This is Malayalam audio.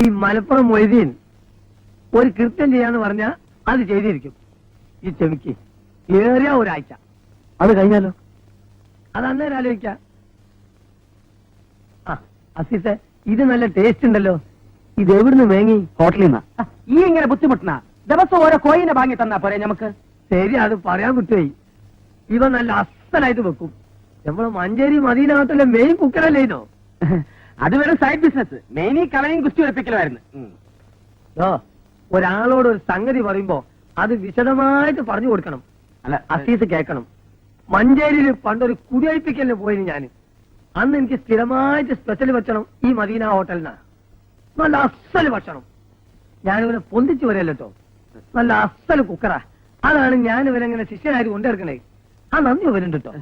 ഈ മലപ്പുറം മൊയ്തീൻ ഒരു കൃത്യം ചെയ്യാന്ന് പറഞ്ഞാൽ അത് ചെയ്തിരിക്കും. ഈ ചെമിക്ക് ഏറിയ ഒരാഴ്ച. അത് കഴിഞ്ഞാലോ? അത് അന്നേരം ആലോചിക്കാം. ആ അസീസെ, ഇത് നല്ല ടേസ്റ്റ് ഉണ്ടല്ലോ. ഇത് എവിടുന്ന് മേങ്ങി? ഹോട്ടലിൽ നിന്നാ. ഈ ഇങ്ങനെ ബുദ്ധിമുട്ടണ ദിവസം ഓരോ കോയിനെ വാങ്ങി തന്നാ പോരെ നമുക്ക്? ശരി, അത് പറയാൻ വിട്ടുപോയി. ഇവ നല്ല അസലായിട്ട് വെക്കും. നമ്മള് മഞ്ചേരി മദീന ഹോട്ടലിലെ മെയിൻ കുക്കറല്ലേനോ? അത് വെറും സൈഡ് ബിസിനസ്. മെയിൻ ഈ കളയും കുസ്തി ഉറപ്പിക്കലായിരുന്നു. ഒരാളോട് ഒരു സംഗതി പറയുമ്പോ അത് വിശദമായിട്ട് പറഞ്ഞു കൊടുക്കണം. അല്ല, അസീസ് കേൾക്കണം. മഞ്ചേരിയിൽ പണ്ടൊരു കുടിയൊഴിപ്പിക്കലിന് പോയിന് ഞാൻ. അന്ന് എനിക്ക് സ്ഥിരമായിട്ട് സ്പെഷ്യൽ ഭക്ഷണം ഈ മദീന ഹോട്ടലിനാണ്. നല്ല അസല് ഭക്ഷണം. ഞാനിവനെ പൊന്തിച്ചു വരല്ലോ. നല്ല അസല് കുക്കറാ. അതാണ് ഞാൻ ഇവരെങ്ങനെ ശിഷ്യനായിട്ട് കൊണ്ടിറക്കണേ. ആ നന്ദി വരുന്നുണ്ട് കേട്ടോ.